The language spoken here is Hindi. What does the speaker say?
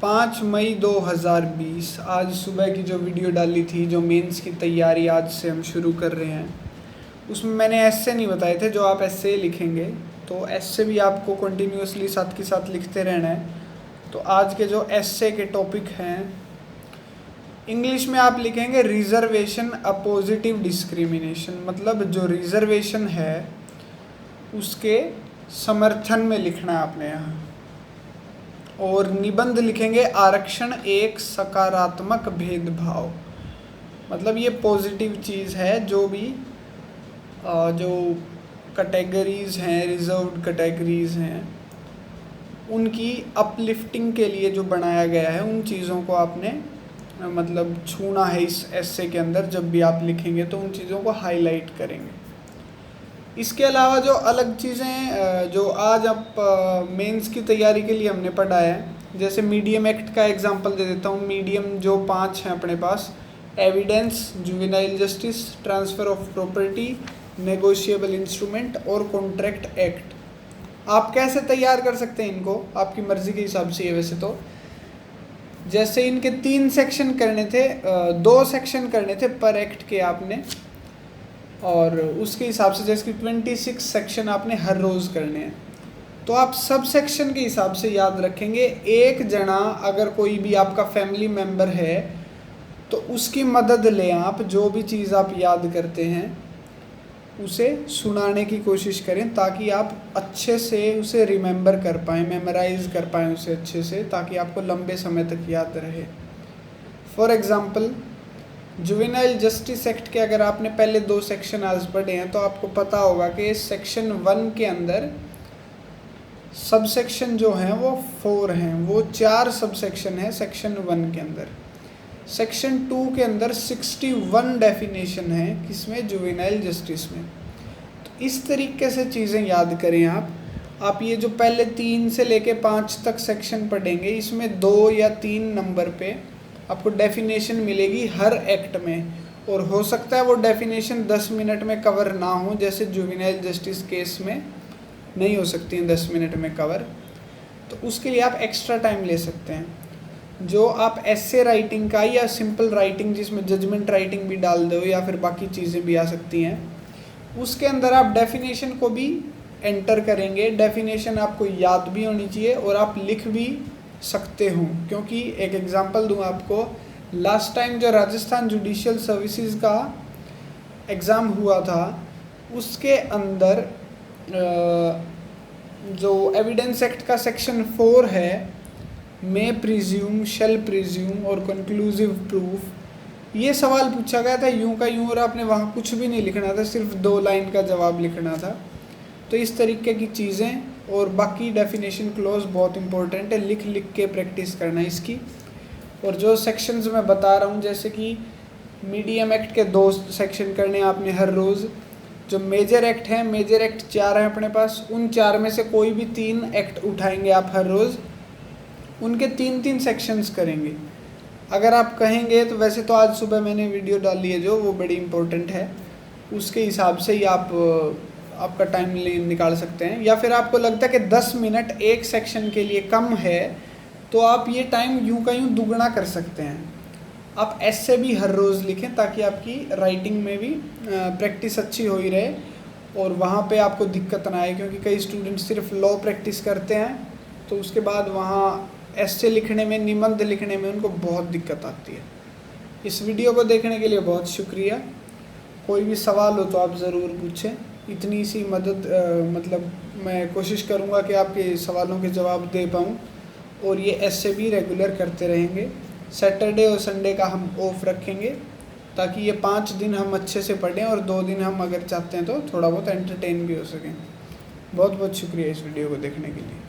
5 मई 2020 आज सुबह की जो वीडियो डाली थी, जो मेंस की तैयारी आज से हम शुरू कर रहे हैं, उसमें मैंने ऐसे नहीं बताए थे जो आप ऐसे लिखेंगे, तो ऐसे भी आपको कंटिन्यूअसली साथ के साथ लिखते रहना है। तो आज के जो ऐसे के टॉपिक हैं, इंग्लिश में आप लिखेंगे रिजर्वेशन अपोजिटिव डिस्क्रिमिनेशन, मतलब जो रिजर्वेशन है उसके समर्थन में लिखना है आपने यहाँ। और निबंध लिखेंगे आरक्षण एक सकारात्मक भेदभाव, मतलब ये पॉजिटिव चीज़ है। जो भी जो कैटेगरीज़ हैं, रिजर्व्ड कैटेगरीज़ हैं, उनकी अपलिफ्टिंग के लिए जो बनाया गया है, उन चीज़ों को आपने मतलब छूना है इस एस्से के अंदर। जब भी आप लिखेंगे तो उन चीज़ों को हाईलाइट करेंगे। इसके अलावा जो अलग चीज़ें जो आज आप मेंस की तैयारी के लिए हमने पढ़ा है, जैसे मीडियम एक्ट का एग्जांपल दे देता हूँ। मीडियम जो 5 हैं अपने पास: evidence, juvenile justice, transfer of property, negotiable instrument और कॉन्ट्रैक्ट एक्ट। आप कैसे तैयार कर सकते हैं इनको, आपकी मर्ज़ी के हिसाब से। ये वैसे तो जैसे इनके 3 सेक्शन करने थे, 2 सेक्शन करने थे पर एक्ट के आपने, और उसके हिसाब से जैसे कि 26 सेक्शन आपने हर रोज़ करने हैं। तो आप सब सेक्शन के हिसाब से याद रखेंगे। एक जना अगर कोई भी आपका फैमिली मेम्बर है तो उसकी मदद लें आप। जो भी चीज़ आप याद करते हैं उसे सुनाने की कोशिश करें, ताकि आप अच्छे से उसे रिमेंबर कर पाएँ, मेमोराइज़ कर पाएँ उसे अच्छे से, ताकि आपको लंबे समय तक याद रहे। For example, juvenile justice act के अगर आपने पहले 2 सेक्शन आज पढ़े हैं तो आपको पता होगा कि सेक्शन 1 के अंदर सब सेक्शन जो हैं वो 4 हैं, वो 4 सब सेक्शन हैं सेक्शन 1 के अंदर। सेक्शन 2 के अंदर 61 डेफिनेशन है, किसमें? जुवेनाइल जस्टिस में। तो इस तरीके से चीज़ें याद करें आप ये जो पहले 3 से लेके 5 तक सेक्शन पढ़ेंगे, इसमें 2 या 3 नंबर पे आपको डेफिनेशन मिलेगी हर एक्ट में। और हो सकता है वो डेफिनेशन 10 मिनट में कवर ना हो, जैसे जुवेनाइल जस्टिस केस में नहीं हो सकती हैं 10 मिनट में कवर। तो उसके लिए आप एक्स्ट्रा टाइम ले सकते हैं। जो आप एस्से राइटिंग का या सिंपल राइटिंग, जिसमें जजमेंट राइटिंग भी डाल दो या फिर बाकी चीज़ें भी आ सकती हैं, उसके अंदर आप डेफिनेशन को भी एंटर करेंगे। डेफिनेशन आपको याद भी होनी चाहिए और आप लिख भी सकते हो। क्योंकि एक एग्जांपल दूं आपको, लास्ट टाइम जो राजस्थान जुडिशियल सर्विसेज का एग्ज़ाम हुआ था, उसके अंदर जो एविडेंस एक्ट का सेक्शन 4 है, मे प्रिज्यूम, शैल प्रिज्यूम और कंक्लूसिव प्रूफ, ये सवाल पूछा गया था यूं का यूं, और आपने वहाँ कुछ भी नहीं लिखना था, सिर्फ 2 लाइन का जवाब लिखना था। तो इस तरीके की चीज़ें और बाकी डेफिनेशन क्लॉज बहुत इंपॉर्टेंट है, लिख लिख के प्रैक्टिस करना है इसकी। और जो सेक्शंस मैं बता रहा हूँ, जैसे कि मीडियम एक्ट के 2 सेक्शन करने आपने हर रोज़। जो मेजर एक्ट हैं, मेजर एक्ट 4 हैं अपने पास, उन 4 में से कोई भी 3 एक्ट उठाएंगे आप हर रोज़, उनके 3-3 सेक्शंस करेंगे। अगर आप कहेंगे तो वैसे तो आज सुबह मैंने वीडियो डाली है जो, वो बड़ी इंपॉर्टेंट है, उसके हिसाब से ही आप आपका टाइम निकाल सकते हैं। या फिर आपको लगता है कि 10 मिनट एक सेक्शन के लिए कम है, तो आप ये टाइम यूं का यूं दुगना कर सकते हैं। आप ऐसे भी हर रोज़ लिखें, ताकि आपकी राइटिंग में भी प्रैक्टिस अच्छी हो ही रहे और वहाँ पे आपको दिक्कत ना आए। क्योंकि कई स्टूडेंट सिर्फ लॉ प्रैक्टिस करते हैं, तो उसके बाद वहाँ ऐसे लिखने में, निबंध लिखने में उनको बहुत दिक्कत आती है। इस वीडियो को देखने के लिए बहुत शुक्रिया। कोई भी सवाल हो तो आप ज़रूर पूछें। इतनी सी मदद मतलब मैं कोशिश करूँगा कि आपके सवालों के जवाब दे पाऊँ। और ये ऐसे भी रेगुलर करते रहेंगे। सैटरडे और संडे का हम ऑफ रखेंगे, ताकि ये 5 दिन हम अच्छे से पढ़ें और 2 दिन हम अगर चाहते हैं तो थोड़ा बहुत एंटरटेन भी हो सकें। बहुत बहुत शुक्रिया इस वीडियो को देखने के लिए।